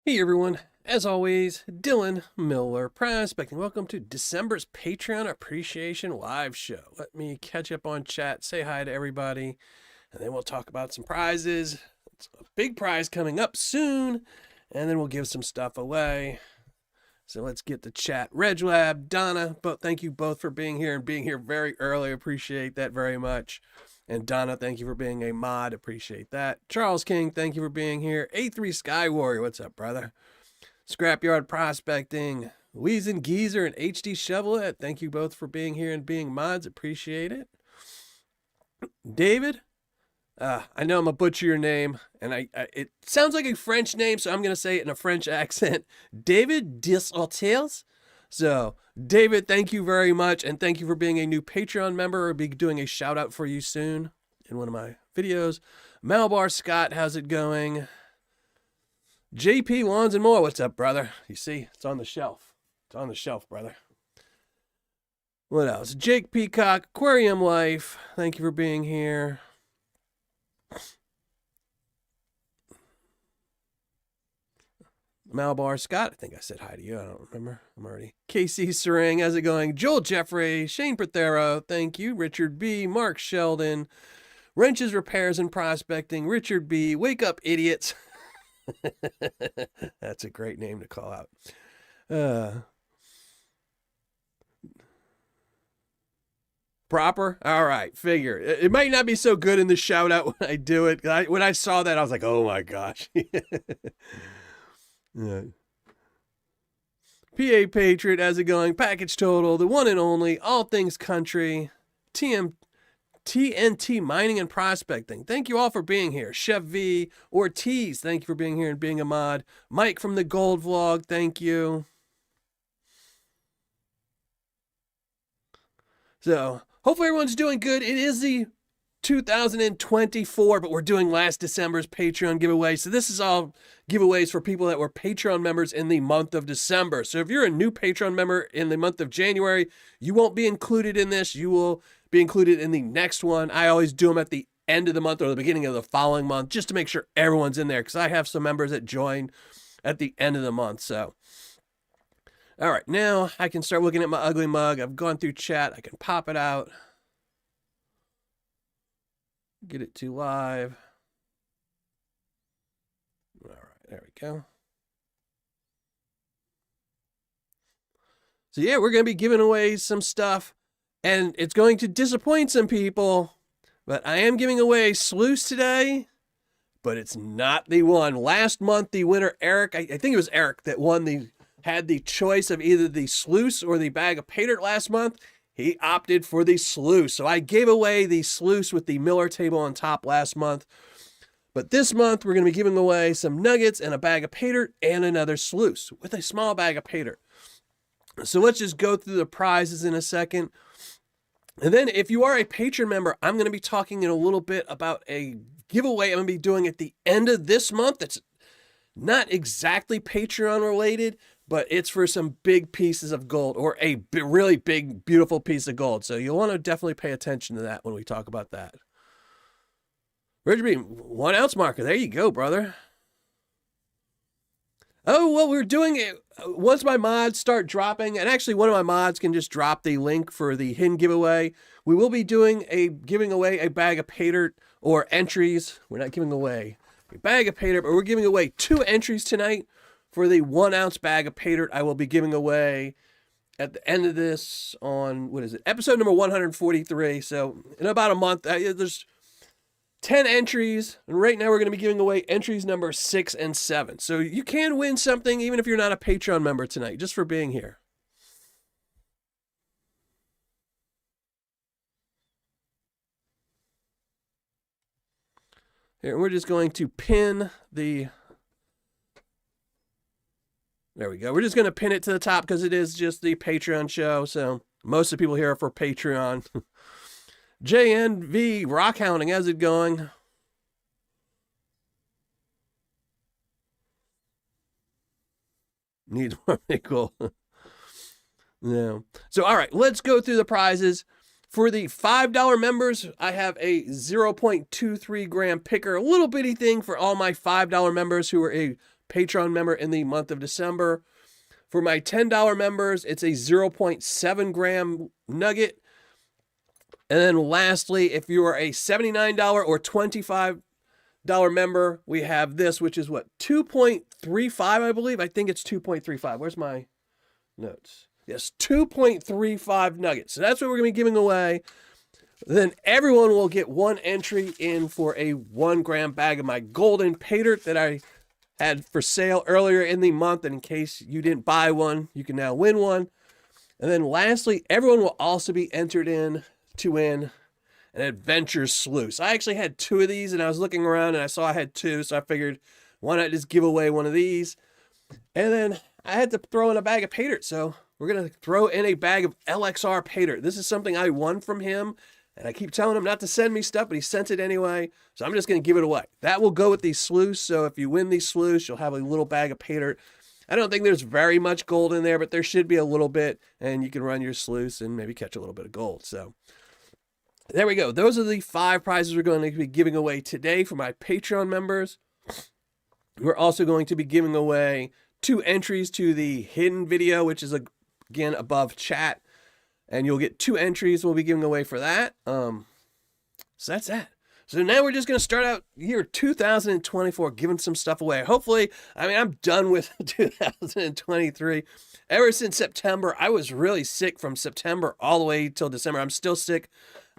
Hey everyone, as always, Dylan Miller Prospecting. Welcome to December's Patreon Appreciation Live Show. Let me catch up on chat, say hi to everybody, and then we'll talk about some prizes. It's a big prize coming up soon, and then we'll give some stuff away. So let's get the chat. RegLab, Donna, thank you both for being here and being here very early. Appreciate that very much. And Donna, thank you for being a mod. Appreciate that. Charles King, thank you for being here. A3 Sky Warrior, what's up, brother? Scrapyard Prospecting, Weezen Geezer, and HD Shovelet, thank you both for being here and being mods. Appreciate it. David, I know I'm a butcher your name, and it sounds like a French name, so I'm going to say it in a French accent. David Dishotels. So, David, thank you very much, and thank you for being a new Patreon member. I'll be doing a shout out for you soon in one of my videos. Malbar Scott, how's it going? JP Lawns and More, what's up, brother? You see, it's on the shelf. It's on the shelf, brother. What else? Jake Peacock, Aquarium Life, thank you for being here. Malbar Scott, I think I said hi to you. I don't remember. I'm already. KC Serang, how's it going? Joel Jeffrey, Shane Prothero, thank you. Richard B, Mark Sheldon, Wrenches Repairs and Prospecting, Richard B, Wake Up Idiots. That's a great name to call out. Proper? All right, figure. It might not be so good in the shout out when I do it. When I saw that, I was like, oh my gosh. Yeah. PA Patriot, how's it going? Package Total, the one and only, All Things Country, TNT Mining and Prospecting. Thank you all for being here. Chef V, Ortiz, thank you for being here and being a mod. Mike from the Gold Vlog, thank you. So, hopefully everyone's doing good. It is the 2024, but we're doing last December's Patreon giveaway. So this is all giveaways for people that were Patreon members in the month of December. So if you're a new Patreon member in the month of January, you won't be included in this. You will be included in the next one. I always do them at the end of the month or the beginning of the following month, just to make sure everyone's in there, because I have some members that join at the end of the month. So, all right, now I can start looking at my ugly mug. I've gone through chat. I can pop it out. Get it to live. All right, there we go. So yeah, we're going to be giving away some stuff, and it's going to disappoint some people, but I am giving away Sluice today, but it's not the one. Last month, the winner, Eric, I think it was Eric that won had the choice of either the Sluice or the bag of Paydirt last month. He opted for the Sluice. So I gave away the Sluice with the Miller table on top last month. But this month, we're going to be giving away some nuggets and a bag of Paydirt and another Sluice with a small bag of Paydirt. So let's just go through the prizes in a second. And then if you are a Patreon member, I'm going to be talking in a little bit about a giveaway I'm going to be doing at the end of this month. That's not exactly Patreon related, but it's for some big pieces of gold, or a really big, beautiful piece of gold. So you'll want to definitely pay attention to that when we talk about that. Richard B, 1 ounce marker. There you go, brother. Oh, well, we're doing it once my mods start dropping, and actually one of my mods can just drop the link for the hidden giveaway. We will be giving away a bag of Paydirt, or entries. We're not giving away a bag of Paydirt, but we're giving away 2 entries tonight for the 1 ounce bag of Paydirt. I will be giving away at the end of this on, what is it, episode number 143. So in about a month, there's 10 entries, and right now we're going to be giving away entries number 6 and 7. So you can win something even if you're not a Patreon member tonight, just for being here. Here, we're just going to pin the... There we go. We're just going to pin it to the top because it is just the Patreon show. So most of the people here are for Patreon. JNV Rockhounding, how's it going? Needs more nickel. Yeah. So, all right, let's go through the prizes. For the $5 members, I have a 0.23 gram picker, a little bitty thing for all my $5 members who are a Patreon member in the month of December. For my $10 members, it's a 0.7 gram nugget. And then lastly, if you are a $79 or $25 member, we have this, which is what, 2.35, I believe. I think it's 2.35. Where's my notes? Yes, 2.35 nuggets. So that's what we're going to be giving away. Then everyone will get one entry in for a 1 gram bag of my golden Paydirt that I had for sale earlier in the month. And in case you didn't buy one, you can now win one. And then lastly, everyone will also be entered in to win an adventure sluice. I actually had 2 of these, and I was looking around and I saw I had 2, so I figured why not just give away one of these. And then I had to throw in a bag of Paydirt, so we're going to throw in a bag of LXR Paydirt. This is something I won from him, and I keep telling him not to send me stuff, but he sent it anyway, so I'm just going to give it away. That will go with the sluice, so if you win the sluice, you'll have a little bag of Paydirt. I don't think there's very much gold in there, but there should be a little bit, and you can run your sluice and maybe catch a little bit of gold. So there we go. Those are the 5 prizes we're going to be giving away today for my Patreon members. We're also going to be giving away 2 entries to the hidden video, which is, again, above chat. And you'll get 2 entries we'll be giving away for that. So that's that. So now we're just going to start out year 2024 giving some stuff away. Hopefully, I mean, I'm done with 2023. Ever since September, I was really sick from September all the way till December. I'm still sick.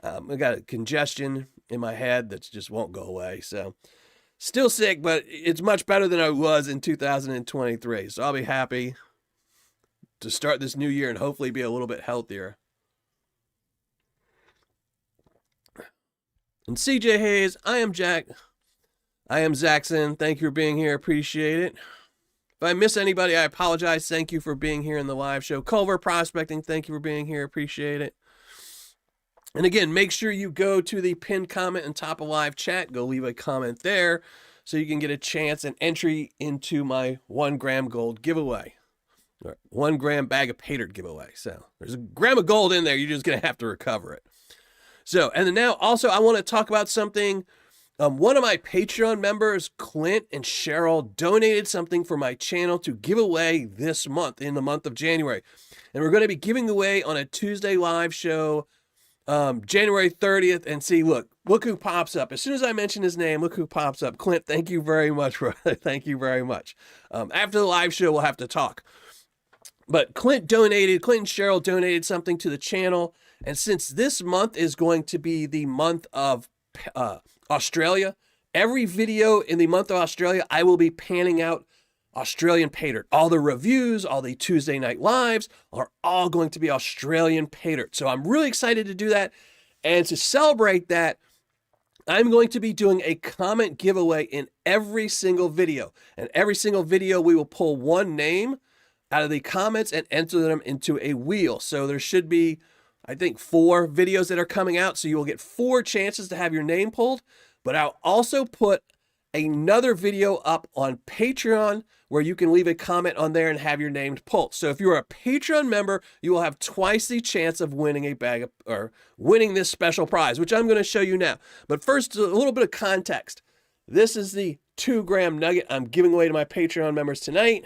I got a congestion in my head that just won't go away. So still sick, but it's much better than I was in 2023. So I'll be happy to start this new year and hopefully be a little bit healthier. And CJ Hayes, I am Jack. I am Zaxxon. Thank you for being here. Appreciate it. If I miss anybody, I apologize. Thank you for being here in the live show. Culver Prospecting, thank you for being here. Appreciate it. And again, make sure you go to the pinned comment on top of live chat. Go leave a comment there so you can get a chance and entry into my 1 gram gold giveaway. Or 1 gram bag of Paydirt giveaway. So there's a gram of gold in there. You're just going to have to recover it. So, and then now also I want to talk about something. One of my Patreon members, Clint and Cheryl, donated something for my channel to give away this month, in the month of January. And we're going to be giving away on a Tuesday live show, January 30th. And see, look who pops up. As soon as I mention his name, look who pops up. Clint, thank you very much, brother. Thank you very much. After the live show, we'll have to talk. But Clint and Cheryl donated something to the channel. And since this month is going to be the month of Australia, every video in the month of Australia, I will be panning out Australian Paydirt. All the reviews, all the Tuesday night lives are all going to be Australian Paydirt. So I'm really excited to do that. And to celebrate that, I'm going to be doing a comment giveaway in every single video. And every single video, we will pull one name out of the comments and enter them into a wheel. So there should be, I think, 4 videos that are coming out. So you will get 4 chances to have your name pulled. But I'll also put another video up on Patreon where you can leave a comment on there and have your name pulled. So if you're a Patreon member, you will have twice the chance of winning a bag of, or winning this special prize, which I'm going to show you now. But first, a little bit of context. This is the 2 gram nugget I'm giving away to my Patreon members tonight.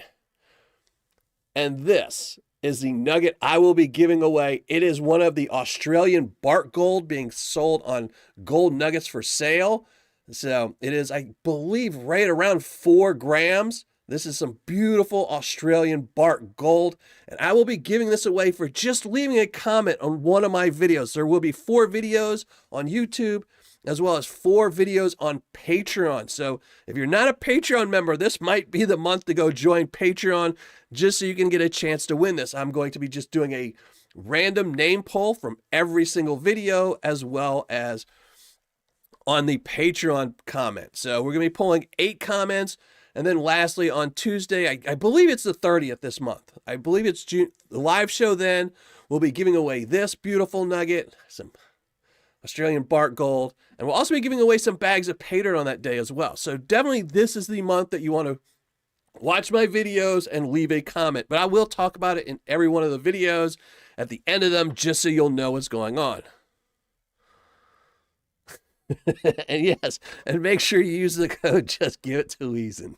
And this is the nugget I will be giving away. It is one of the Australian bark gold being sold on Gold Nuggets for sale. So it is, I believe, right around 4 grams. This is some beautiful Australian bark gold. And I will be giving this away for just leaving a comment on one of my videos. There will be 4 videos on YouTube, as well as 4 videos on Patreon. So if you're not a Patreon member, this might be the month to go join Patreon just so you can get a chance to win this. I'm going to be just doing a random name pull from every single video, as well as on the Patreon comment. So we're going to be pulling 8 comments. And then lastly, on Tuesday, I believe it's the 30th this month. I believe it's June. The live show then, we'll be giving away this beautiful nugget, some Australian bark gold, and we'll also be giving away some bags of Paydirt on that day as well. So definitely this is the month that you want to watch my videos and leave a comment. But I will talk about it in every one of the videos at the end of them, just so you'll know what's going on. And yes, and make sure you use the code Just Give It to Weezen.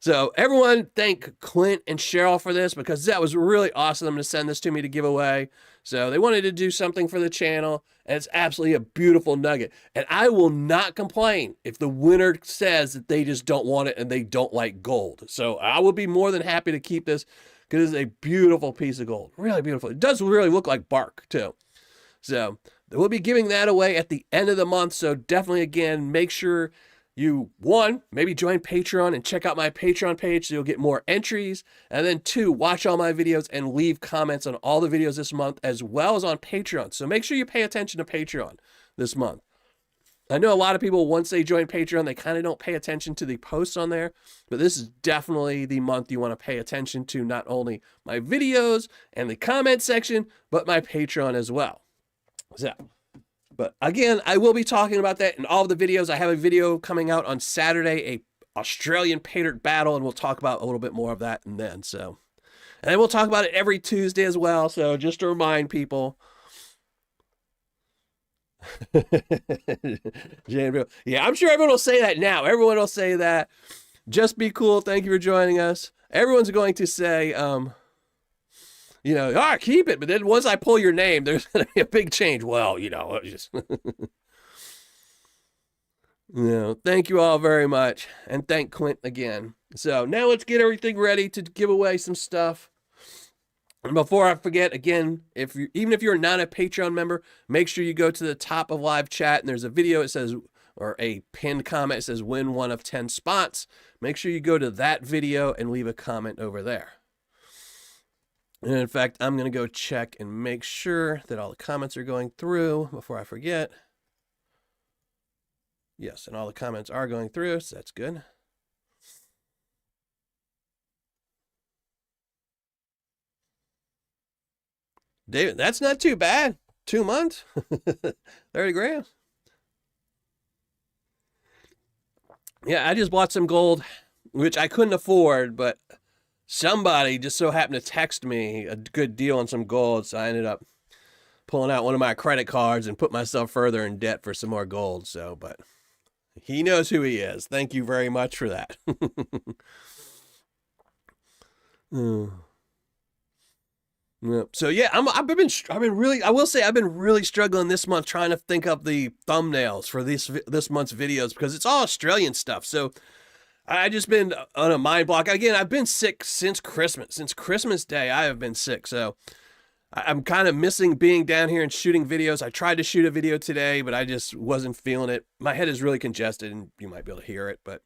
So everyone thank Clint and Cheryl for this, because that was really awesome to send this to me to give away. So they wanted to do something for the channel, and it's absolutely a beautiful nugget. And I will not complain if the winner says that they just don't want it and they don't like gold. So I will be more than happy to keep this, because it's a beautiful piece of gold. Really beautiful. It does really look like bark too. So we'll be giving that away at the end of the month. So definitely, again, make sure you, one, maybe join Patreon and check out my Patreon page so you'll get more entries. And then two, watch all my videos and leave comments on all the videos this month, as well as on Patreon. So make sure you pay attention to Patreon this month. I know a lot of people, once they join Patreon, they kind of don't pay attention to the posts on there, but this is definitely the month you want to pay attention to not only my videos and the comment section, but my Patreon as well. So, but again, I will be talking about that in all of the videos. I have a video coming out on Saturday, a Australian Paydirt battle, and we'll talk about a little bit more of that and then. So, and then we'll talk about it every Tuesday as well. So just to remind people. Yeah, I'm sure everyone will say that now. Everyone will say that. Just be cool. Thank you for joining us. Everyone's going to say, you know, keep it. But then once I pull your name, there's going to be a big change. Well, you know, just, thank you all very much. And thank Clint again. So now let's get everything ready to give away some stuff. And before I forget, again, even if you're not a Patreon member, make sure you go to the top of live chat and there's a video. It says, or a pinned comment, it says win 1 of 10 spots. Make sure you go to that video and leave a comment over there. And in fact, I'm going to go check and make sure that all the comments are going through before I forget. Yes, and all the comments are going through, so that's good. David, that's not too bad. 2 months, 30 grams. Yeah, I just bought some gold, which I couldn't afford, but somebody just so happened to text me a good deal on some gold, so I ended up pulling out one of my credit cards and put myself further in debt for some more gold. So, but he knows who he is. Thank you very much for that. So yeah, I've been really struggling this month trying to think of the thumbnails for this month's videos, because it's all Australian stuff. So I just been on a mind block. Again, I've been sick since Christmas. Since Christmas Day, I have been sick. So I'm kind of missing being down here and shooting videos. I tried to shoot a video today, but I just wasn't feeling it. My head is really congested, and you might be able to hear it, but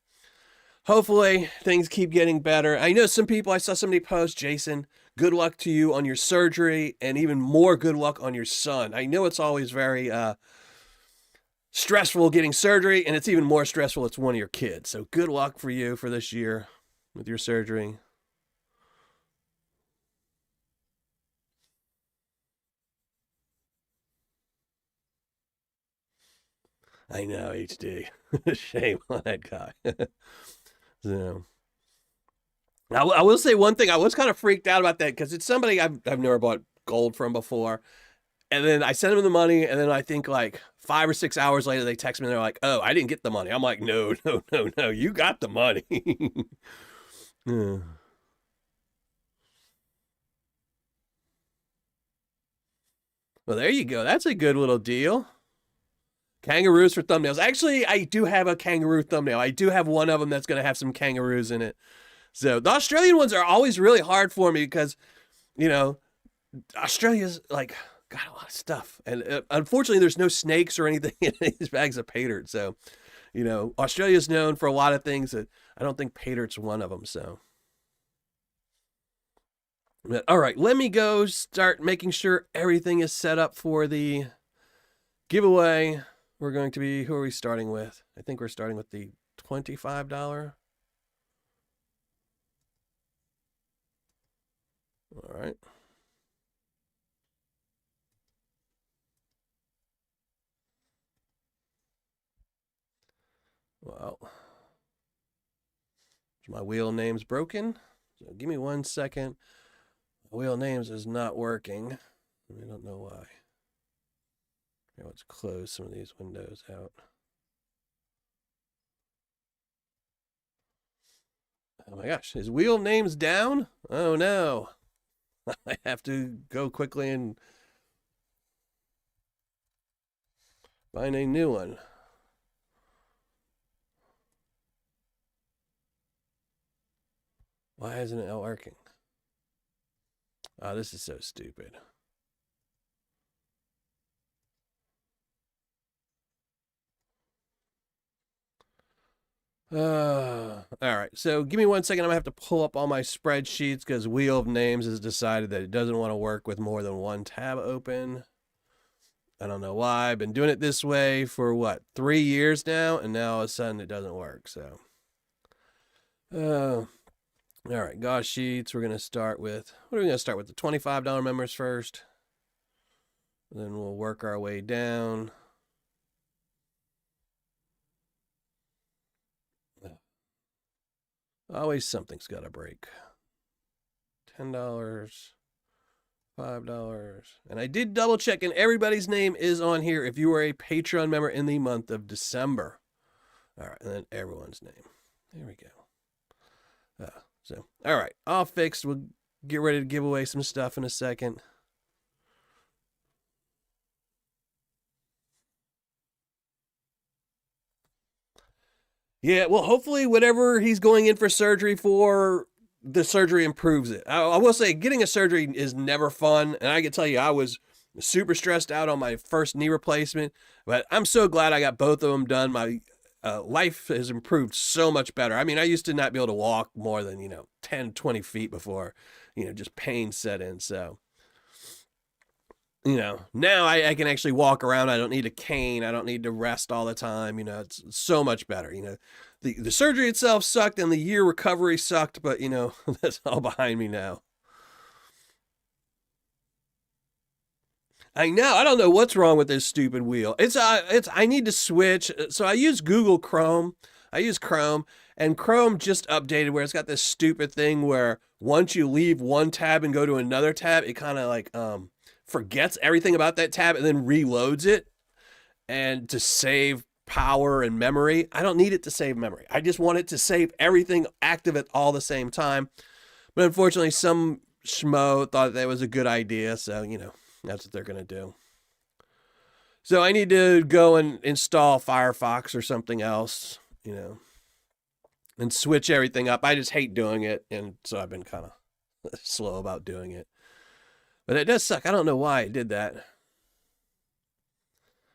hopefully things keep getting better. I know some people, I saw somebody post, Jason, good luck to you on your surgery, and even more good luck on your son. I know it's always very stressful getting surgery, and it's even more stressful it's one of your kids. So good luck for you for this year with your surgery. I know, HD. Shame on that guy. So I will say one thing. I was kind of freaked out about that, because it's somebody I've never bought gold from before. And then I sent them the money, and then I think like 5 or 6 hours later, they text me and they're like, "Oh, I didn't get the money." I'm like, "No, you got the money." Yeah. Well, there you go. That's a good little deal. Kangaroos for thumbnails. Actually, I do have a kangaroo thumbnail. I do have one of them that's going to have some kangaroos in it. So the Australian ones are always really hard for me, because, you know, Australia's like got a lot of stuff, and unfortunately, there's no snakes or anything in these bags of Paydirt. So, you know, Australia's known for a lot of things that I don't think Paydirt's one of them. So, but, all right, let me go start making sure everything is set up for the giveaway. We're going to be, who are we starting with? I think we're starting with the $25. All right. Well, my wheel name's broken. So give me 1 second. My wheel names is not working. I don't know why. Let's close some of these windows out. Oh my gosh, his wheel name's down? Oh no. I have to go quickly and find a new one. Why isn't it working? Oh, this is so stupid. All right, so give me 1 second. I'm gonna have to pull up all my spreadsheets because Wheel of Names has decided that it doesn't want to work with more than one tab open. I don't know why. I've been doing it this way for what, 3 years now, and now all of a sudden it doesn't work. So, all right, Gosh Sheets. We're gonna start with, what are we gonna start with? The $25 members first. Then we'll work our way down. Always something's got to break. $10, $5. And I did double check, and everybody's name is on here if you were a Patreon member in the month of December. All right, and then everyone's name. There we go. So, all right, all fixed. We'll get ready to give away some stuff in a second. Yeah, well, hopefully whatever he's going in for surgery for, the surgery improves it. I will say getting a surgery is never fun. And I can tell you, I was super stressed out on my first knee replacement, but I'm so glad I got both of them done. My life has improved so much better. I mean, I used to not be able to walk more than, 10, 20 feet before, just pain set in. So, now I can actually walk around. I don't need a cane. I don't need to rest all the time. It's so much better. The surgery itself sucked and the year recovery sucked, but that's all behind me now. I know. I don't know what's wrong with this stupid wheel. I need to switch. So I use Google Chrome. I use Chrome, and Chrome just updated where it's got this stupid thing where once you leave one tab and go to another tab, it kind of like forgets everything about that tab and then reloads it, and to save power and memory. I don't need it to save memory. I just want it to save everything active at all the same time. But unfortunately, some schmo thought that was a good idea, so that's what they're gonna do. So I need to go and install Firefox or something else, and switch everything up. I just hate doing it, and so I've been kind of slow about doing it. But it does suck. I don't know why it did that.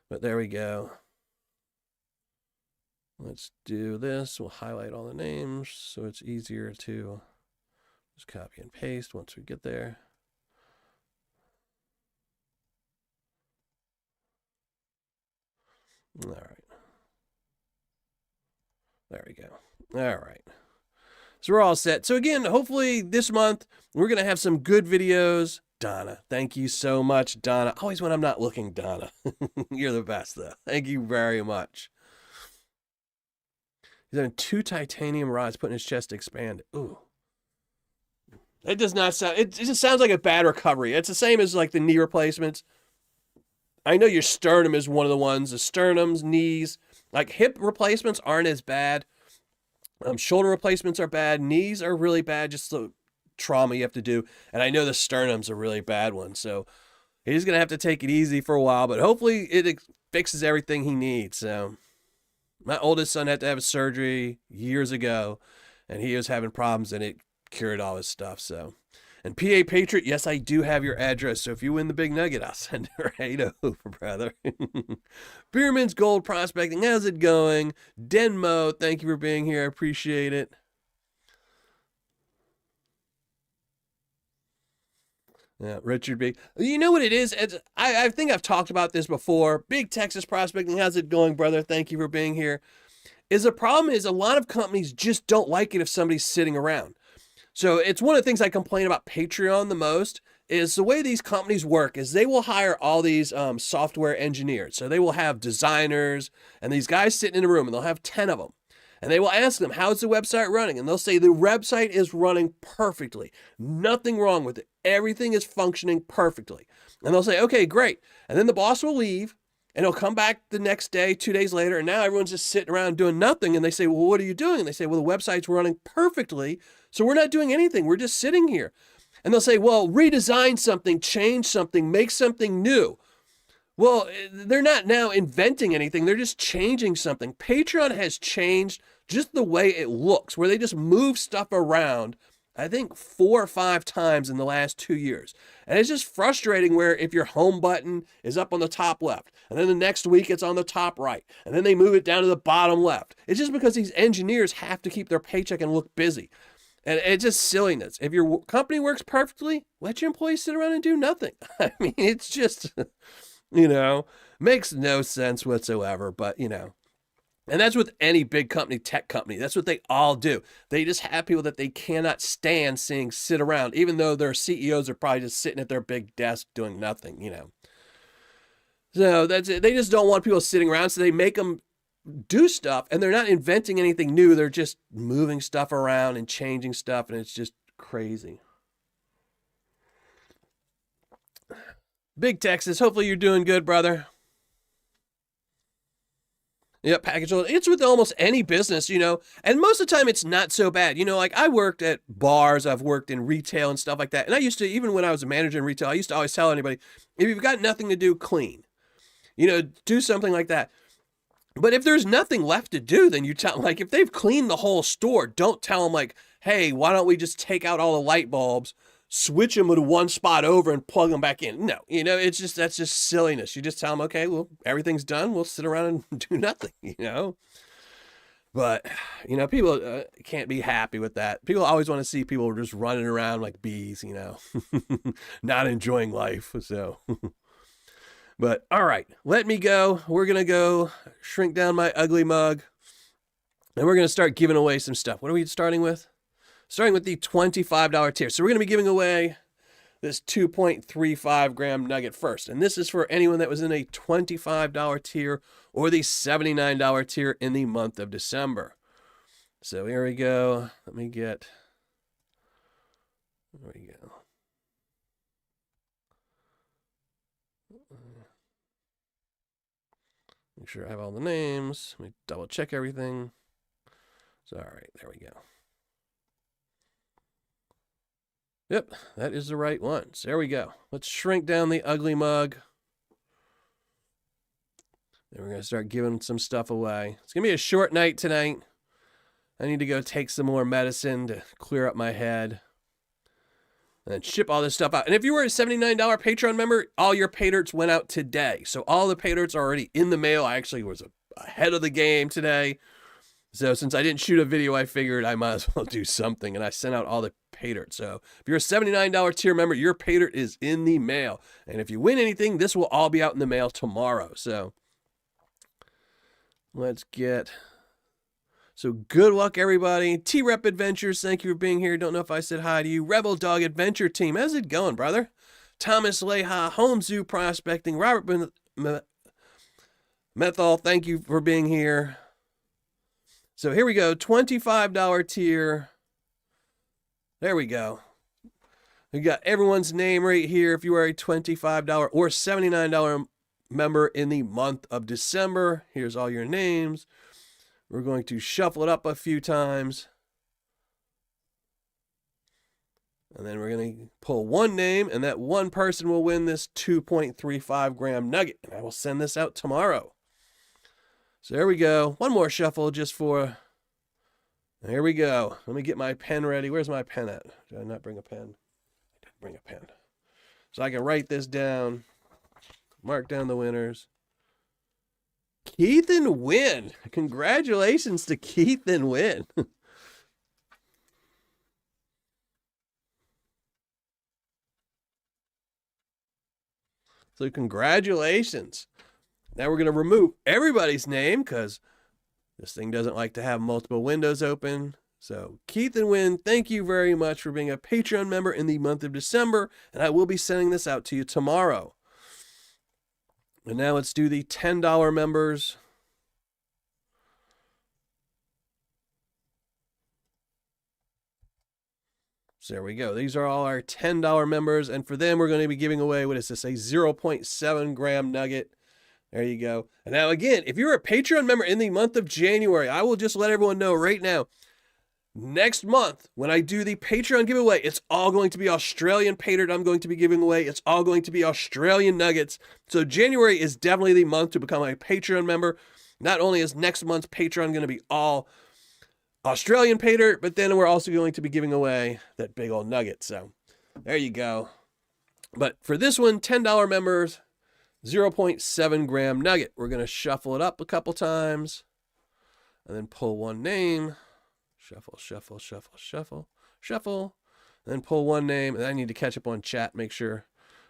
But there we go. Let's do this. We'll highlight all the names so it's easier to just copy and paste once we get there. All right. There we go. All right. So we're all set. So again, hopefully this month we're going to have some good videos. Donna, thank you so much, Donna. Always when I'm not looking, Donna. You're the best, though. Thank you very much. He's having 2 titanium rods put in his chest to expand. Ooh. It does not sound, it just sounds like a bad recovery. It's the same as like the knee replacements. I know your sternum is one of the ones. The sternums, knees, like hip replacements aren't as bad. Shoulder replacements are bad. Knees are really bad. Just the trauma you have to do. And I know the sternum's a really bad one. So he's going to have to take it easy for a while, but hopefully it fixes everything he needs. So my oldest son had to have a surgery years ago, and he was having problems, and it cured all his stuff. So, and PA Patriot, yes, I do have your address. So if you win the big nugget, I'll send it right over, brother. Beerman's Gold Prospecting, how's it going? Denmo, thank you for being here. I appreciate it. Yeah, Richard B. You know what it is? I think I've talked about this before. Big Texas Prospecting, how's it going, brother? Thank you for being here. The problem is a lot of companies just don't like it if somebody's sitting around. So it's one of the things I complain about Patreon the most is the way these companies work is they will hire all these software engineers. So they will have designers and these guys sitting in a room, and they'll have 10 of them. And they will ask them, how's the website running? And they'll say, the website is running perfectly. Nothing wrong with it. Everything is functioning perfectly. And they'll say, okay, great. And then the boss will leave, And it'll come back the next day, 2 days later, and now everyone's just sitting around doing nothing. And they say, well, what are you doing? And they say, well, the website's running perfectly, so we're not doing anything. We're just sitting here. And they'll say, well, redesign something, change something, make something new. Well, they're not now inventing anything. They're just changing something. Patreon has changed just the way it looks, where they just move stuff around, I think 4 or 5 times in the last 2 years. And it's just frustrating where if your home button is up on the top left, and then the next week it's on the top right, and then they move it down to the bottom left. It's just because these engineers have to keep their paycheck and look busy. And it's just silliness. If your company works perfectly, let your employees sit around and do nothing. I mean, it's just... makes no sense whatsoever, but and that's with any big company, tech company. That's what they all do. They just have people that they cannot stand seeing sit around, even though their CEOs are probably just sitting at their big desk doing nothing, So that's it. They just don't want people sitting around, so they make them do stuff, and they're not inventing anything new. They're just moving stuff around and changing stuff, and it's just crazy. Big Texas, hopefully you're doing good, brother. Yep, package. It's with almost any business, and most of the time it's not so bad. Like I worked at bars, I've worked in retail and stuff like that. And I used to, even when I was a manager in retail, I used to always tell anybody, if you've got nothing to do, clean. Do something like that. But if there's nothing left to do, then you tell, like, if they've cleaned the whole store, don't tell them, like, hey, why don't we just take out all the light bulbs, switch them to one spot over and plug them back in. No, that's just silliness. You just tell them, okay, well, everything's done. We'll sit around and do nothing, But, people can't be happy with that. People always want to see people just running around like bees, not enjoying life. So, but all right, let me go. We're going to go shrink down my ugly mug and we're going to start giving away some stuff. What are we starting with? Starting with the $25 tier. So we're going to be giving away this 2.35 gram nugget first. And this is for anyone that was in a $25 tier or the $79 tier in the month of December. So here we go. There we go. Make sure I have all the names. Let me double check everything. So, all right, there we go. Yep, that is the right one. So there we go. Let's shrink down the ugly mug. And we're going to start giving some stuff away. It's going to be a short night tonight. I need to go take some more medicine to clear up my head. And then ship all this stuff out. And if you were a $79 Patreon member, all your Paydirts went out today. So all the Paydirts are already in the mail. I actually was ahead of the game today. So since I didn't shoot a video, I figured I might as well do something. And I sent out all the Paydirt. So if you're a $79 tier member, your Paydirt is in the mail. And if you win anything, this will all be out in the mail tomorrow. So let's get... So good luck, everybody. T-Rep Adventures, thank you for being here. Don't know if I said hi to you. Rebel Dog Adventure Team, how's it going, brother? Thomas Leha, Home Zoo Prospecting. Robert Methol, thank you for being here. So here we go, $25 tier. There we go. We got everyone's name right here. If you are a $25 or $79 member in the month of December, here's all your names. We're going to shuffle it up a few times. And then we're going to pull one name, and that one person will win this 2.35 gram nugget. And I will send this out tomorrow. So there we go. One more shuffle just for... There we go. Let me get my pen ready. Where's my pen at? Did I not bring a pen? I didn't bring a pen. So I can write this down. Mark down the winners. Keith and Win. Congratulations to Keith and Win. So congratulations. Now we're going to remove everybody's name because this thing doesn't like to have multiple windows open. So Keith and Win, thank you very much for being a Patreon member in the month of December. And I will be sending this out to you tomorrow. And now let's do the $10 members. So there we go. These are all our $10 members. And for them, we're going to be giving away, what is this, a 0.7 gram nugget. There you go. And now again, if you're a Patreon member in the month of January, I will just let everyone know right now, next month, when I do the Patreon giveaway, it's all going to be Australian Paydirt I'm going to be giving away. It's all going to be Australian nuggets. So January is definitely the month to become a Patreon member. Not only is next month's Patreon going to be all Australian Paydirt, but then we're also going to be giving away that big old nugget. So there you go. But for this one, $10 members, 0.7 gram nugget. We're going to shuffle it up a couple times and then pull one name. Shuffle, shuffle, shuffle, shuffle, shuffle. And then pull one name. And I need to catch up on chat, make sure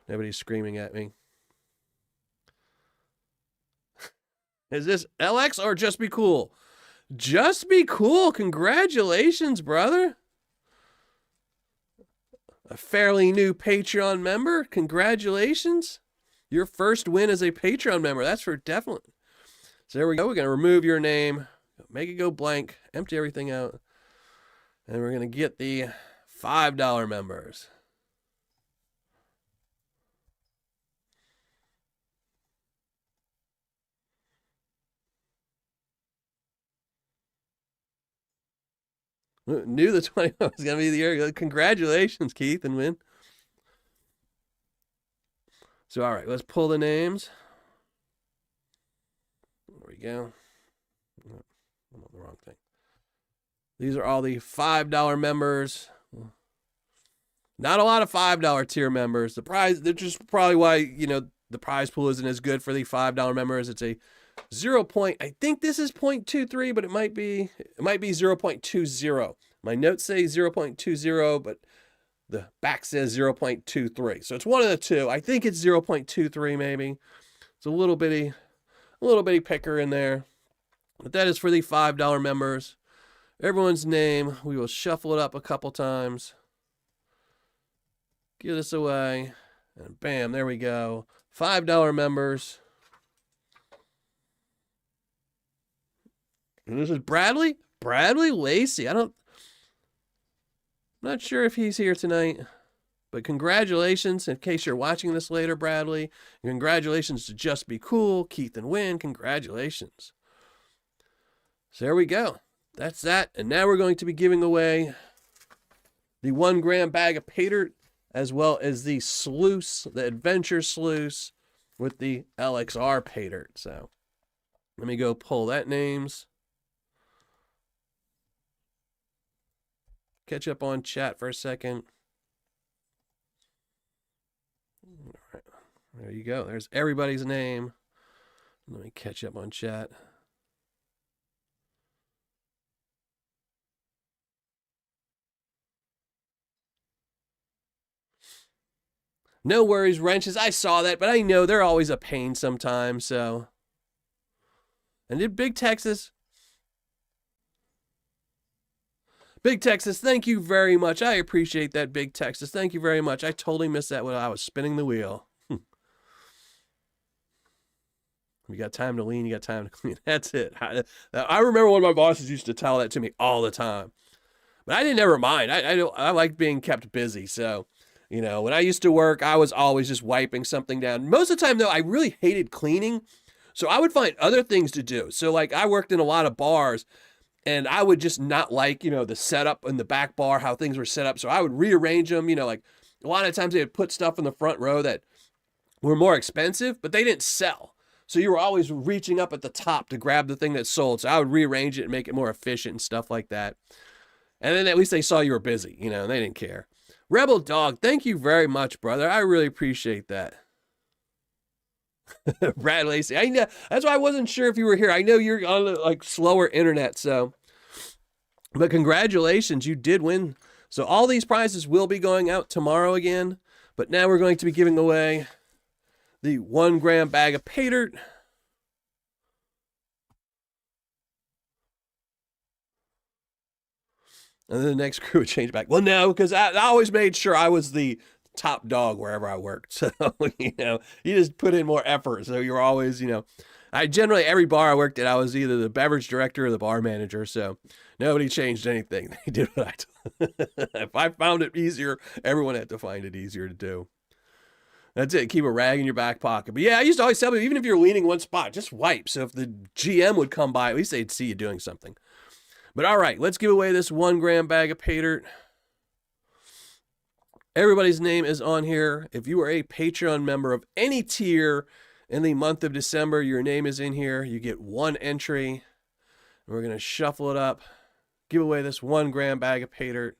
nobody's screaming at me. Is this LX or Just Be Cool? Just Be Cool. Congratulations, brother. A fairly new Patreon member. Congratulations. Your first win as a Patreon member. That's for definite. So there we go. We're going to remove your name. Make it go blank. Empty everything out. And we're going to get the $5 members. Knew the 20 was going to be the year. Congratulations, Keith and Win. So, all right, let's pull the names. There we go. I'm on the wrong thing. These are all the $5 members. Not a lot of $5 tier members. The prize, they're just probably why, the prize pool isn't as good for the $5 members. It's a 0. I think this is 0.23, but it might be 0.20. My notes say 0.20, but the back says 0.23. So it's one of the two. I think it's 0.23 maybe. It's a little bitty picker in there. But that is for the $5 members. Everyone's name. We will shuffle it up a couple times. Give this away. And bam, there we go. $5 members. And this is Bradley. Bradley Lacey. I'm not sure if he's here tonight. But congratulations, in case you're watching this later, Bradley. And congratulations to Just Be Cool, Keith and Win. Congratulations. So there we go. That's that. And now we're going to be giving away the 1 gram bag of Paydirt, as well as the sluice, the adventure sluice with the LXR Paydirt. So let me go pull that names. Catch up on chat for a second. All right. There you go. There's everybody's name. Let me catch up on chat. No worries, wrenches. I saw that, but I know they're always a pain sometimes, so. And did Big Texas, thank you very much. I appreciate that, Big Texas. Thank you very much. I totally missed that when I was spinning the wheel. You got time to lean, you got time to clean. That's it. I remember one of my bosses used to tell that to me all the time. But I didn't ever mind. I liked being kept busy, so. When I used to work, I was always just wiping something down. Most of the time, though, I really hated cleaning. So I would find other things to do. So, like, I worked in a lot of bars, and I would just not like, the setup in the back bar, how things were set up. So I would rearrange them. Like, a lot of times they would put stuff in the front row that were more expensive, but they didn't sell. So you were always reaching up at the top to grab the thing that sold. So I would rearrange it and make it more efficient and stuff like that. And then at least they saw you were busy, and they didn't care. Rebel Dog, thank you very much, brother. I really appreciate that. Brad Lacey, I know that's why I wasn't sure if you were here. I know you're on slower internet, so. But congratulations, you did win. So all these prizes will be going out tomorrow again. But now we're going to be giving away the 1 gram bag of Paydirt. And then the next crew would change back. Well, no, because I always made sure I was the top dog wherever I worked. So, you just put in more effort. So you're always, I generally, every bar I worked at, I was either the beverage director or the bar manager. So nobody changed anything. They did what I told. If I found it easier, everyone had to find it easier to do. That's it. Keep a rag in your back pocket. But yeah, I used to always tell people, even if you're leaning one spot, just wipe. So if the GM would come by, at least they'd see you doing something. But all right, let's give away this 1 gram bag of Paydirt. Everybody's name is on here. If you are a Patreon member of any tier in the month of December, your name is in here. You get 1 entry. We're going to shuffle it up. Give away this 1 gram bag of Paydirt.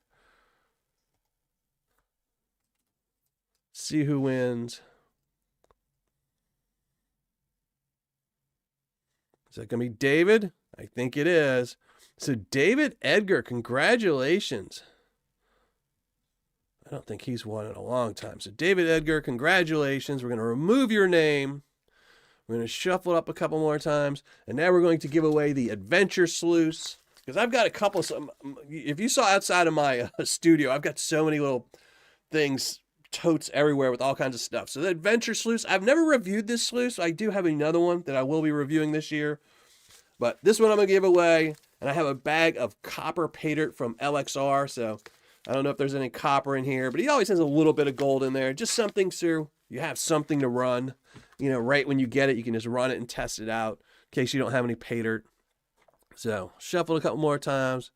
See who wins. Is that going to be David? I think it is. So David Edgar, congratulations. I don't think he's won in a long time. So David Edgar, congratulations. We're going to remove your name. We're going to shuffle it up a couple more times. And now we're going to give away the Adventure Sluice. Because I've got a couple, if you saw outside of my studio, I've got so many little things, totes everywhere with all kinds of stuff. So the Adventure Sluice, I've never reviewed this sluice. I do have another one that I will be reviewing this year. But this one I'm going to give away. And I have a bag of copper Paydirt from LXR. So I don't know if there's any copper in here, but he always has a little bit of gold in there. Just something so you have something to run. You know, right when you get it, you can just run it and test it out in case you don't have any Paydirt. So shuffle a couple more times.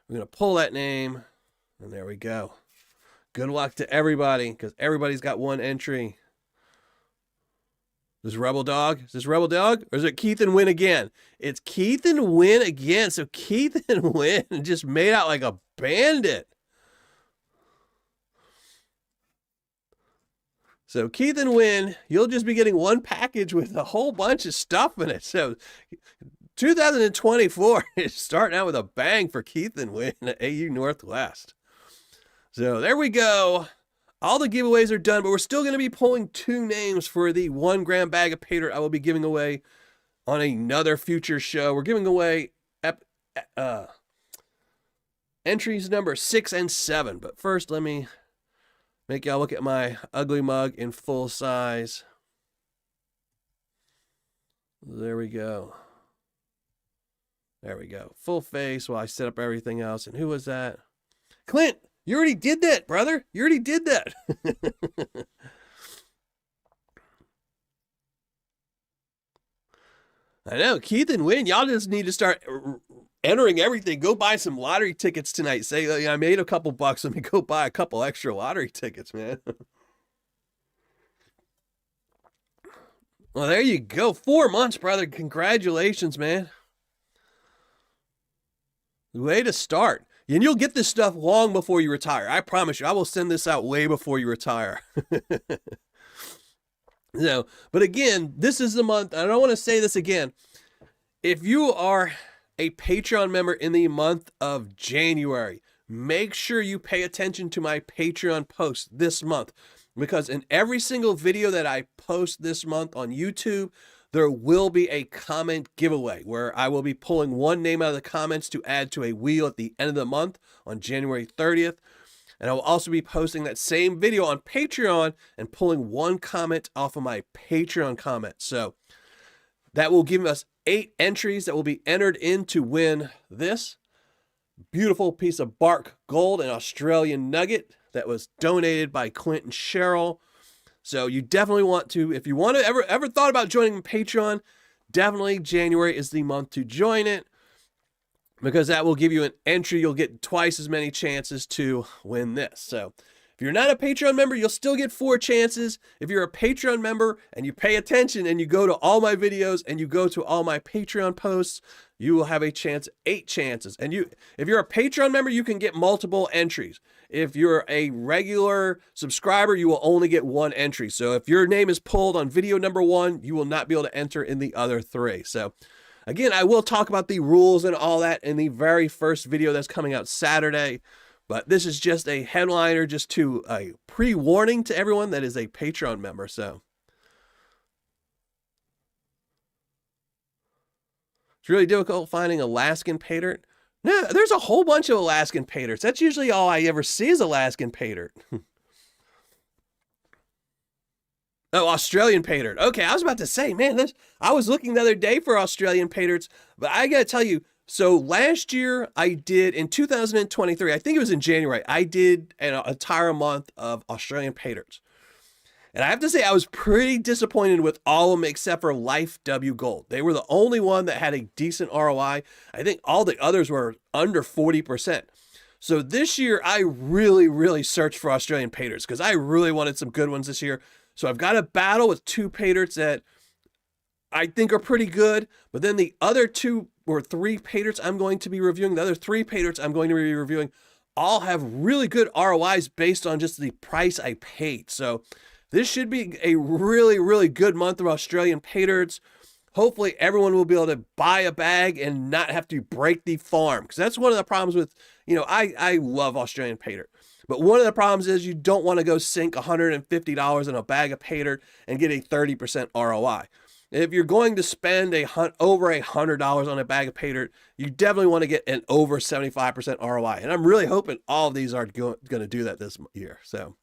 We're going to pull that name. And there we go. Good luck to everybody because everybody's got 1 entry. Is this Rebel Dog? Is this Rebel Dog? Or is it Keith and Win again? It's Keith and Win again. So Keith and Win just made out like a bandit. So Keith and Win, you'll just be getting 1 package with a whole bunch of stuff in it. So 2024 is starting out with a bang for Keith and Win at AU Northwest. So there we go. All the giveaways are done, but we're still going to be pulling 2 names for the 1 gram bag of Paydirt I will be giving away on another future show. We're giving away entries number 6 and 7. But first, let me make y'all look at my ugly mug in full size. There we go. There we go. Full face while I set up everything else. And who was that? Clint, you already did that, brother. You already did that. I know. Keith and Win, y'all just need to start entering everything. Go buy some lottery tickets tonight. Say, I made a couple bucks. Let me go buy a couple extra lottery tickets, man. Well, there you go. 4 months, brother. Congratulations, man. Way to start. And you'll get this stuff long before you retire. I promise you, I will send this out way before you retire. So, but again, this is the month. I don't want to say this again. If you are a Patreon member in the month of January, make sure you pay attention to my Patreon posts this month. Because in every single video that I post this month on YouTube, there will be a comment giveaway where I will be pulling 1 name out of the comments to add to a wheel at the end of the month on January 30th. And I will also be posting that same video on Patreon and pulling 1 comment off of my Patreon comment. So that will give us 8 entries that will be entered in to win this beautiful piece of bark gold, an Australian nugget that was donated by Clint and Cheryl. So you definitely want to, if you want to ever thought about joining Patreon, definitely January is the month to join it because that will give you an entry. You'll get twice as many chances to win this. So if you're not a Patreon member, you'll still get 4 chances. If you're a Patreon member and you pay attention and you go to all my videos and you go to all my Patreon posts, you will have a chance, 8 chances. And if you're a Patreon member, you can get multiple entries. If you're a regular subscriber, you will only get 1 entry. So if your name is pulled on video number 1, you will not be able to enter in the other 3. So again, I will talk about the rules and all that in the very first video that's coming out Saturday. But this is just a headliner, just to a pre-warning to everyone that is a Patreon member. So it's really difficult finding Alaskan Paydirt. No, there's a whole bunch of Alaskan Paydirts. That's usually all I ever see is Alaskan Paydirt. Oh, Australian Paydirt. Okay, I was about to say, man, I was looking the other day for Australian Paydirts, but I got to tell you, so last year I did, in 2023, I think it was in January, I did an entire month of Australian Paydirts. And I have to say, I was pretty disappointed with all of them except for Life W Gold. They were the only one that had a decent ROI. I think all the others were under 40%. So this year, I really, really searched for Australian Paydyrts because I really wanted some good ones this year. So I've got a battle with 2 Paydyrts that I think are pretty good. But then the other 2 or 3 Paydyrts I'm going to be reviewing, the other 3 Paydyrts I'm going to be reviewing, all have really good ROIs based on just the price I paid. So this should be a really, really good month of Australian Paydyrts. Hopefully everyone will be able to buy a bag and not have to break the farm. Because that's one of the problems with, I love Australian Paydirt. But one of the problems is you don't want to go sink $150 in a bag of Paydirt and get a 30% ROI. If you're going to spend over $100 on a bag of Paydirt, you definitely want to get an over 75% ROI. And I'm really hoping all of these are going to do that this year. So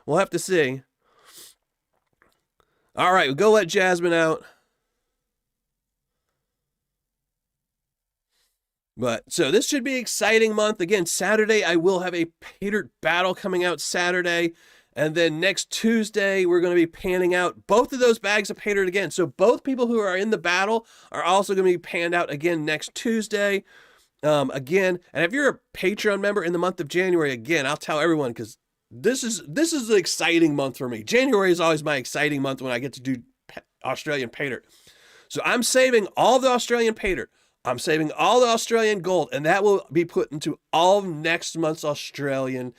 we'll have to see. All right, we'll go let Jasmine out. But so this should be an exciting month. Again, Saturday, I will have a Paydirt battle coming out Saturday. And then next Tuesday, we're going to be panning out both of those bags of Paydirt again. So both people who are in the battle are also going to be panned out again next Tuesday. Again, and if you're a Patreon member in the month of January, again, I'll tell everyone because this is an exciting month for me. January is always my exciting month when I get to do Australian Paydirt. So I'm saving all the Australian Paydirt. I'm saving all the Australian gold, and that will be put into all of next month's Australian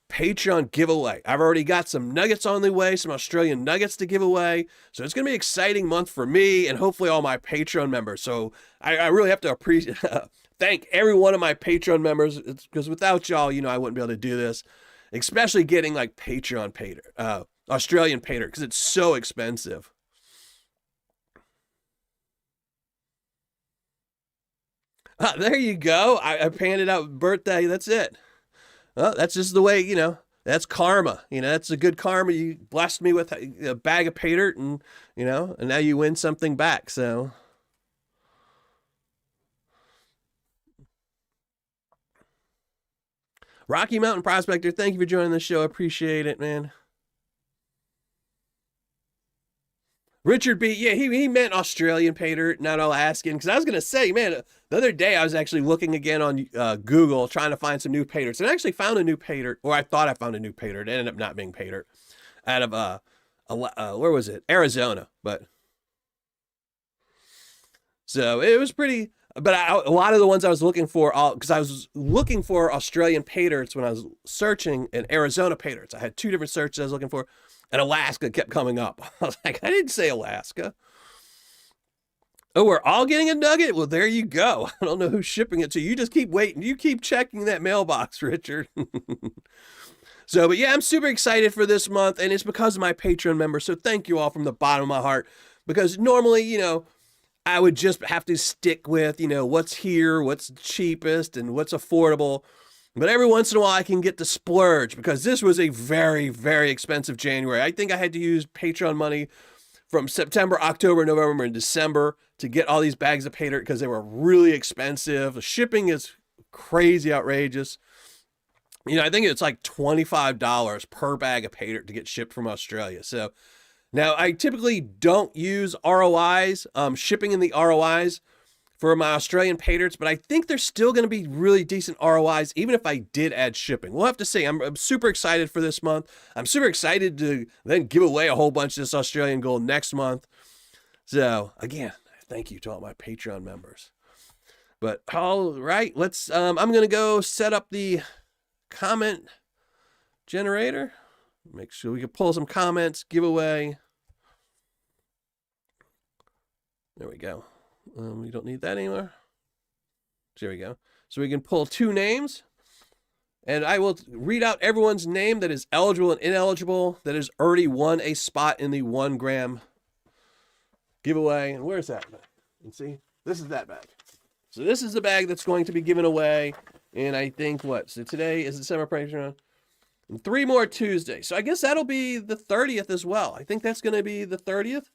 Patreon giveaway. I've already got some nuggets on the way, some Australian nuggets to give away. So it's going to be an exciting month for me and hopefully all my Patreon members. So I really have to thank every one of my Patreon members because without y'all, I wouldn't be able to do this, especially getting like Patreon Paydirt, Australian Paydirt, because it's so expensive. There you go. I panned it out birthday. That's it. Well, that's just the way, that's karma. That's a good karma. You blessed me with a bag of Paydirt and, and now you win something back. So. Rocky Mountain Prospector, thank you for joining the show. I appreciate it, man. Richard B. Yeah, he meant Australian Paydirt, not Alaskan. Because I was going to say, man, the other day I was actually looking again on Google trying to find some new Paydyrts. And I actually found a new Paydirt, or I thought I found a new Paydirt. It ended up not being Paydirt. Out of, where was it? Arizona. But so it was pretty, but a lot of the ones I was looking for, because I was looking for Australian Paydyrts when I was searching in Arizona Paydyrts. I had 2 different searches I was looking for. And Alaska kept coming up. I was like, I didn't say Alaska. Oh, we're all getting a nugget? Well, there you go. I don't know who's shipping it to you. You just keep waiting. You keep checking that mailbox, Richard. So, but yeah, I'm super excited for this month. And it's because of my Patreon members. So thank you all from the bottom of my heart. Because normally, I would just have to stick with, what's here, what's cheapest, and what's affordable. But every once in a while, I can get to splurge because this was a very, very expensive January. I think I had to use Patreon money from September, October, November, and December to get all these bags of Paydirt because they were really expensive. The shipping is crazy outrageous. I think it's like $25 per bag of Paydirt to get shipped from Australia. So now I typically don't use ROIs, shipping in the ROIs for my Australian Paydyrts, but I think they're still going to be really decent ROIs, even if I did add shipping. We'll have to see. I'm super excited for this month. I'm super excited to then give away a whole bunch of this Australian gold next month. So again, thank you to all my Patreon members. But all right, let's, I'm going to go set up the comment generator. Make sure we can pull some comments, giveaway. There we go. We don't need that anymore. There we go. So we can pull 2 names. And I will read out everyone's name that is eligible and ineligible that has already won a spot in the 1 gram giveaway. And where's that bag? You can see, this is that bag. So this is the bag that's going to be given away. And I think so today is December Patreon. And 3 more Tuesdays. So I guess that'll be the 30th as well. I think that's going to be the 30th.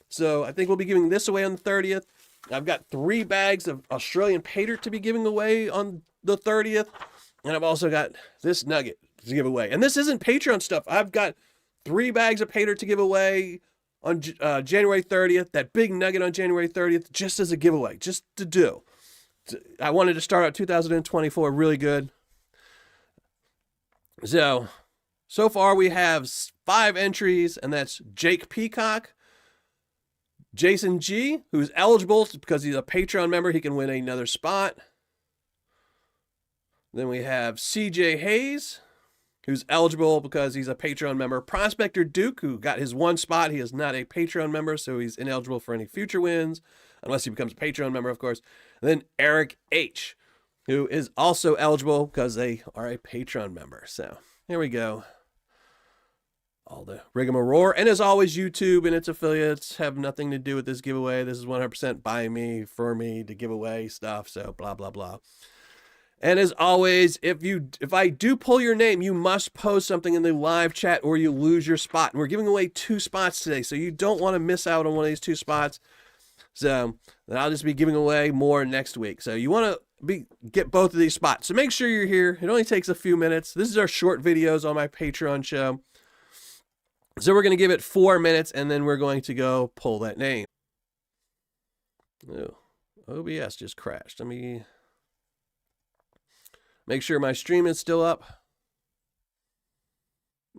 So I think we'll be giving this away on the 30th. I've got 3 bags of Australian Paydirt to be giving away on the 30th. And I've also got this nugget to give away. And this isn't Patreon stuff. I've got 3 bags of Paydirt to give away on January 30th, that big nugget on January 30th, just as a giveaway, just to do. I wanted to start out 2024 really good. So far we have 5 entries, and that's Jake Peacock, Jason G, who's eligible because he's a Patreon member. He can win another spot. Then we have CJ Hayes, who's eligible because he's a Patreon member. Prospector Duke, who got his 1 spot. He is not a Patreon member, so he's ineligible for any future wins, unless he becomes a Patreon member, of course. And then Eric H, who is also eligible because they are a Patreon member. So here we go. All the rigmarole. And as always, YouTube and its affiliates have nothing to do with this giveaway. This is 100% by me, for me, to give away stuff. So blah, blah, blah. And as always, if I do pull your name, you must post something in the live chat or you lose your spot. And we're giving away 2 spots today, so you don't want to miss out on one of these 2 spots. So then I'll just be giving away more next week. So you want to get both of these spots. So make sure you're here. It only takes a few minutes. This is our short videos on my Patreon show. So we're going to give it 4 minutes, and then we're going to go pull that name. Oh, OBS just crashed. Let me make sure my stream is still up.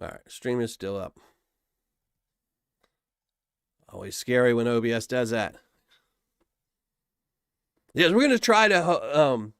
All right, stream is still up. Always scary when OBS does that. Yes, we're going to try to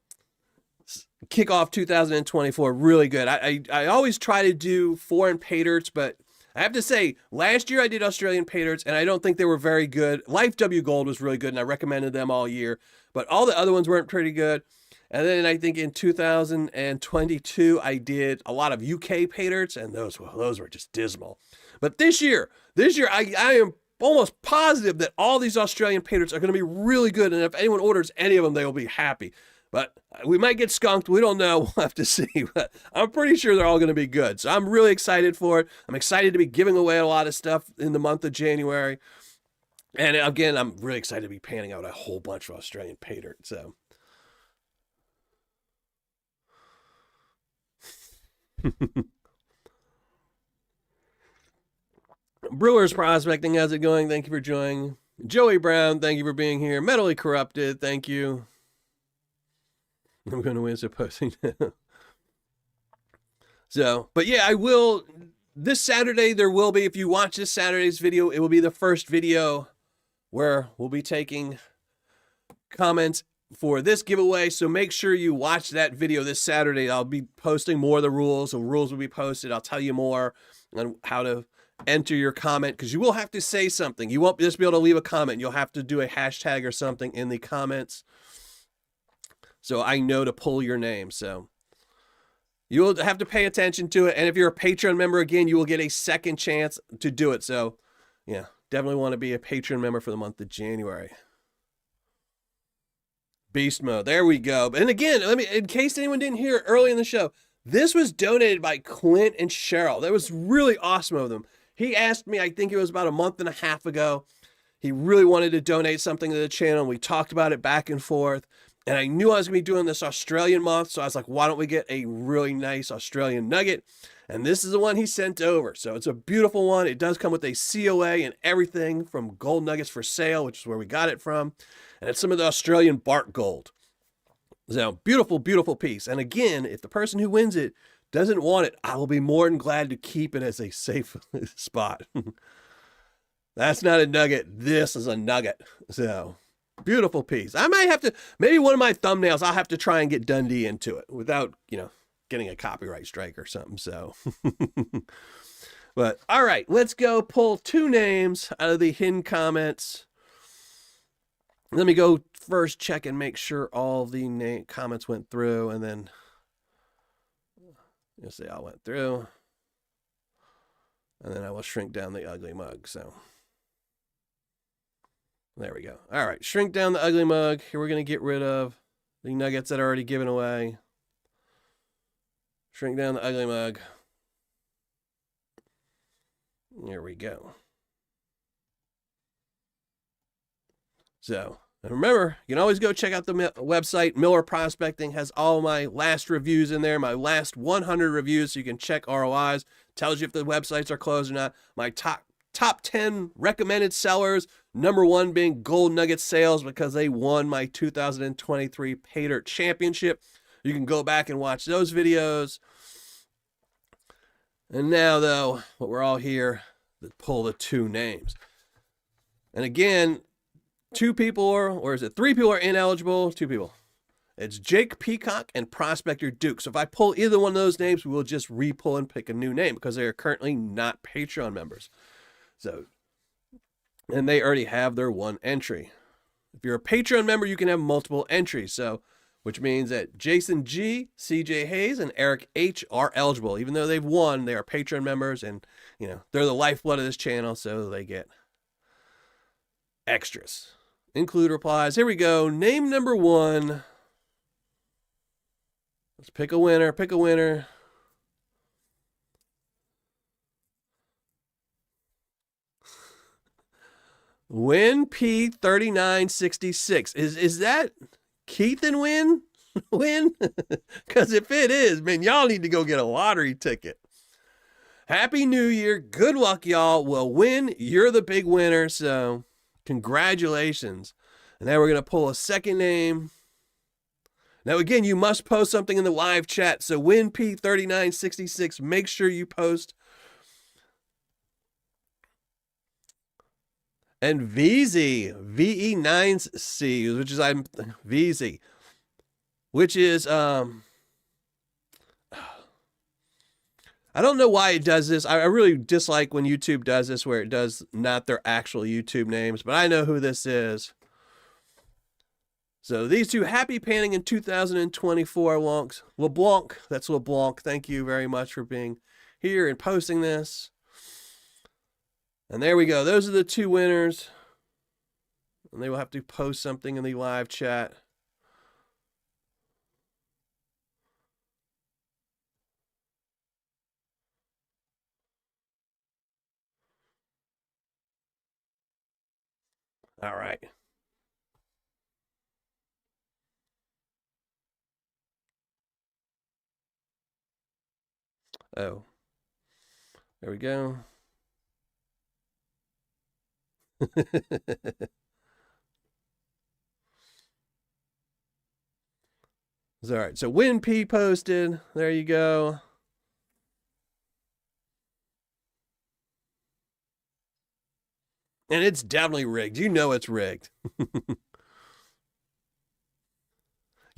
kick off 2024 really good. I always try to do foreign Paydirts, but I have to say, last year I did Australian Paydirts, and I don't think they were very good. Life W Gold was really good, and I recommended them all year, but all the other ones weren't pretty good. And then I think in 2022, I did a lot of UK Paydirts, and those were just dismal. But this year, I am almost positive that all these Australian Paydirts are going to be really good, and if anyone orders any of them, they will be happy. But we might get skunked. We don't know. We'll have to see. But I'm pretty sure they're all going to be good. So I'm really excited for it. I'm excited to be giving away a lot of stuff in the month of January. And again, I'm really excited to be panning out a whole bunch of Australian Paydirt. So Brewers Prospecting, how's it going? Thank you for joining. Joey Brown, thank you for being here. Mentally Corrupted, thank you. I'm going to win supposing. So, but yeah, I will. This Saturday, there will be, if you watch this Saturday's video, it will be the first video where we'll be taking comments for this giveaway. So make sure you watch that video this Saturday. I'll be posting more of the rules. The rules will be posted. I'll tell you more on how to enter your comment, because you will have to say something. You won't just be able to leave a comment. You'll have to do a hashtag or something in the comments, so I know to pull your name. So you'll have to pay attention to it. And if you're a Patreon member, again, you will get a second chance to do it. So yeah, definitely want to be a Patreon member for the month of January. Beast mode. There we go. And again, in case anyone didn't hear early in the show, this was donated by Clint and Cheryl. That was really awesome of them. He asked me, I think it was about a month and a half ago. He really wanted to donate something to the channel. We talked about it back and forth. And I knew I was going to be doing this Australian month, so I was like, why don't we get a really nice Australian nugget? And this is the one he sent over. So it's a beautiful one. It does come with a COA and everything from Gold Nuggets for Sale, which is where we got it from. And it's some of the Australian Bark Gold. So beautiful, beautiful piece. And again, if the person who wins it doesn't want it, I will be more than glad to keep it as a safe spot. That's not a nugget. This is a nugget. So beautiful piece. I might have to, maybe one of my thumbnails, I'll have to try and get Dundee into it without, getting a copyright strike or something. So, but all right, let's go pull 2 names out of the hidden comments. Let me go first check and make sure all the comments went through, and then you'll see all went through, and then I will shrink down the ugly mug. So there we go. All right, shrink down the ugly mug. Here we're going to get rid of the nuggets that are already given away. Shrink down the ugly mug. There we go. So, And remember, you can always go check out the website. Miller Prospecting has all my last reviews in there, my last 100 reviews, so you can check ROIs. Tells you if the websites are closed or not. My top 10 recommended sellers. Number 1 being Gold Nugget Sales because they won my 2023 Paydirt Championship. You can go back and watch those videos. And now, though, what we're all here to pull the 2 names. And again, 2 people are, or is it 3 people are ineligible? 2 people. It's Jake Peacock and Prospector Duke. So if I pull either one of those names, we will just re-pull and pick a new name because they are currently not Patreon members. So, and they already have their 1 entry. If you're a Patreon member, you can have multiple entries. So, which means that Jason G, CJ Hayes, and Eric H are eligible. Even though they've won, they are Patreon members, and you know they're the lifeblood of this channel, so they get extras. Include replies. Here we go. Name number 1. Let's pick a winner. Pick a winner. Win P3966. Is that Keith and Win? Win? Because if it is, man, y'all need to go get a lottery ticket. Happy New Year. Good luck, y'all. Well, Win, you're the big winner, so congratulations. And now we're going to pull a second name. Now, again, you must post something in the live chat. So Win P3966, make sure you post. And VZ, VE9C, which is VZ, which is, I don't know why it does this. I really dislike when YouTube does this, where it does not their actual YouTube names, but I know who this is. So these 2, happy panning in 2024, LeBlanc, that's LeBlanc. Thank you very much for being here and posting this. And there we go. Those are the 2 winners. And they will have to post something in the live chat. All right. Oh, there we go. All right, so Win P posted. There you go. And it's definitely rigged. You know it's rigged.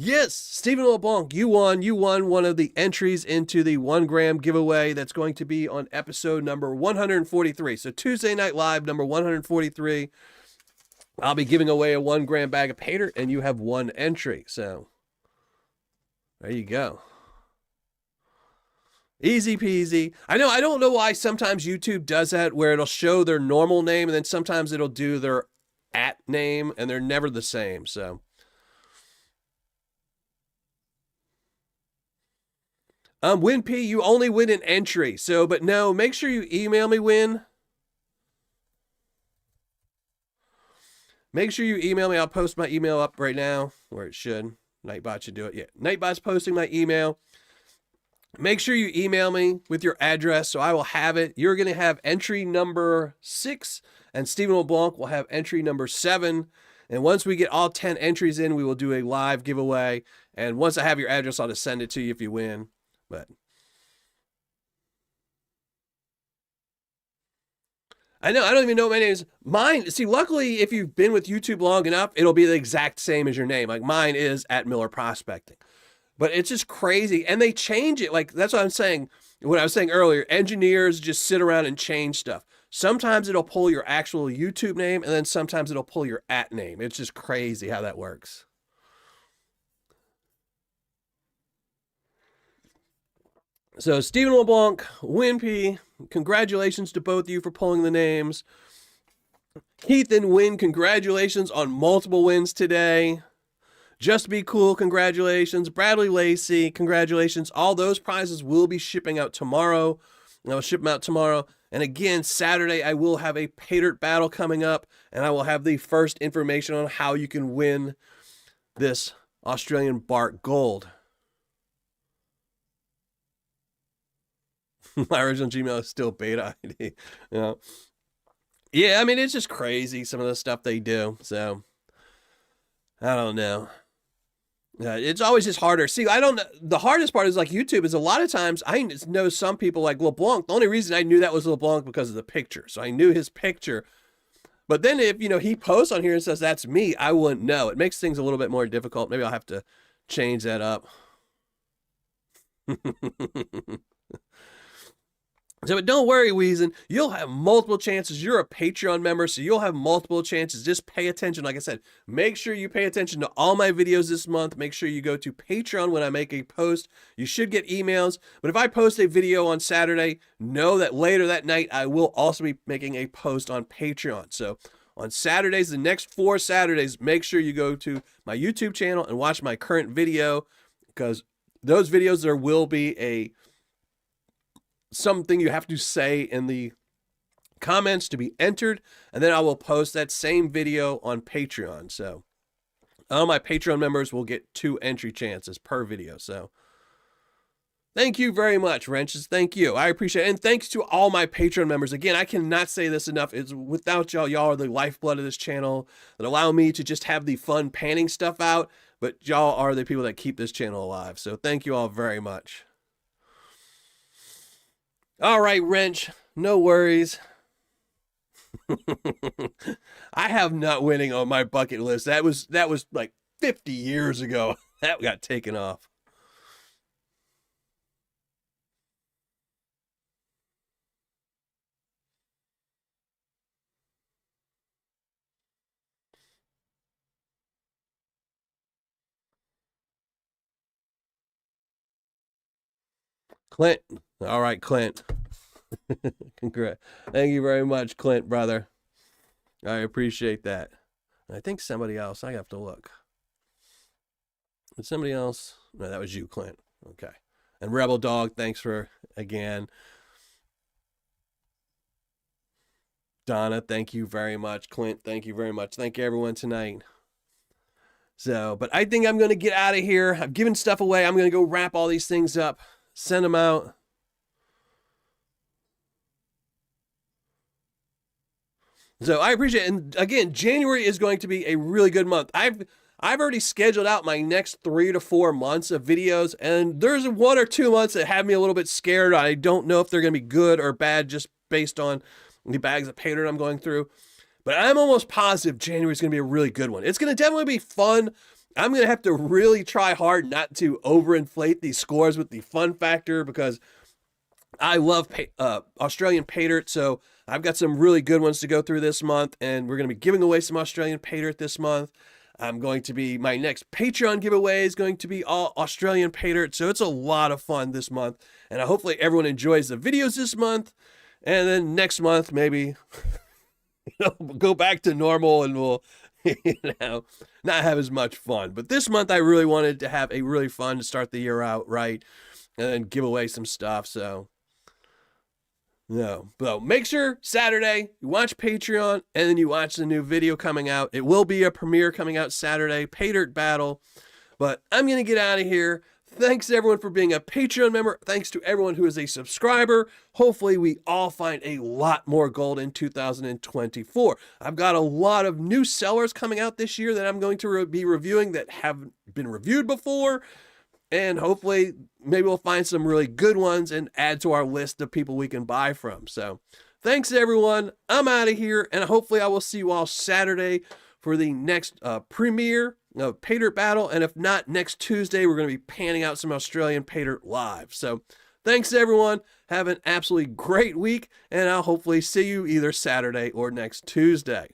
Yes, Stephen LeBlanc, you won. You won one of the entries into the 1 gram giveaway that's going to be on episode number 143. So Tuesday Night Live, number 143. I'll be giving away a 1 gram bag of Paydirt, and you have 1 entry. So there you go. Easy peasy. I don't know why sometimes YouTube does that, where it'll show their normal name, and then sometimes it'll do their @ name, and they're never the same. So Win P, you only win an entry. So, but no, make sure you email me, Win. Make sure you email me. I'll post my email up right now, where it should. Nightbot should do it. Yeah, Nightbot's posting my email. Make sure you email me with your address so I will have it. You're going to have entry number 6, and Stephen LeBlanc will have entry number 7. And once we get all 10 entries in, we will do a live giveaway. And once I have your address, I'll just send it to you if you win. But I know, I don't even know what my name is. Mine, see, luckily, if you've been with YouTube long enough, it'll be the exact same as your name. Like mine is @Miller Prospecting. But it's just crazy. And they change it. Like, that's what I'm saying. What I was saying earlier, engineers just sit around and change stuff. Sometimes it'll pull your actual YouTube name, and then sometimes it'll pull your @ name. It's just crazy how that works. So Stephen LeBlanc, Win P, congratulations to both of you for pulling the names. Keith and Win, congratulations on multiple wins today. Just Be Cool, congratulations. Bradley Lacey, congratulations. All those prizes will be shipping out tomorrow. I'll ship them out tomorrow. And again, Saturday, I will have a Paydirt battle coming up, and I will have the first information on how you can win this Australian Bart Gold. My original Gmail is still beta ID. Yeah, I mean, it's just crazy, some of the stuff they do. So, I don't know. It's always just harder. See, I don't know. The hardest part is like YouTube is a lot of times I know some people like LeBlanc. The only reason I knew that was LeBlanc because of the picture. So I knew his picture. But then if, he posts on here and says that's me, I wouldn't know. It makes things a little bit more difficult. Maybe I'll have to change that up. So, but don't worry, Weezen. You'll have multiple chances. You're a Patreon member, so you'll have multiple chances. Just pay attention. Like I said, make sure you pay attention to all my videos this month. Make sure you go to Patreon when I make a post. You should get emails. But if I post a video on Saturday, know that later that night, I will also be making a post on Patreon. So on Saturdays, the next 4 Saturdays, make sure you go to my YouTube channel and watch my current video, because those videos, there will be something you have to say in the comments to be entered, and then I will post that same video on Patreon. So all my Patreon members will get 2 entry chances per video. So thank you very much, Wrenches. Thank you. I appreciate it. And thanks to all my Patreon members. Again, I cannot say this enough. It's without y'all. Y'all are the lifeblood of this channel that allow me to just have the fun panning stuff out. But y'all are the people that keep this channel alive. So thank you all very much. All right, Wrench, no worries. I have not winning on my bucket list. That was like 50 years ago. That got taken off. Clint. All right, Clint. Congrats. Thank you very much, Clint, brother. I appreciate that. I think somebody else. I have to look. Did somebody else? No, that was you, Clint. Okay. And Rebel Dog, thanks for again. Donna, thank you very much. Clint, thank you very much. Thank you, everyone, tonight. So, but I think I'm going to get out of here. I've given stuff away. I'm going to go wrap all these things up, send them out. So I appreciate it. And again, January is going to be a really good month. I've already scheduled out my next 3 to 4 months of videos, and there's 1 or 2 months that have me a little bit scared. I don't know if they're going to be good or bad just based on the bags of Paydirt I'm going through. But I'm almost positive January is going to be a really good one. It's going to definitely be fun. I'm going to have to really try hard not to overinflate these scores with the fun factor, because I love Australian Paydirt, so I've got some really good ones to go through this month, and we're going to be giving away some Australian Paydirt this month. My next Patreon giveaway is going to be all Australian Paydirt, so it's a lot of fun this month, and hopefully everyone enjoys the videos this month, and then next month maybe go back to normal and we'll not have as much fun. But this month I really wanted to have a really fun to start the year out right, and then give away some stuff. So make sure Saturday you watch Patreon, and then you watch the new video coming out. It will be a premiere coming out Saturday, Paydirt battle. But I'm going to get out of here. Thanks to everyone for being a Patreon member. Thanks to everyone who is a subscriber. Hopefully we all find a lot more gold in 2024. I've got a lot of new sellers coming out this year that I'm going to be reviewing that haven't been reviewed before. And hopefully maybe we'll find some really good ones and add to our list of people we can buy from. So thanks everyone. I'm out of here, and hopefully I will see you all Saturday for the next premiere of Paydirt battle. And if not, next Tuesday, we're going to be panning out some Australian Paydirt live. So thanks everyone. Have an absolutely great week, and I'll hopefully see you either Saturday or next Tuesday.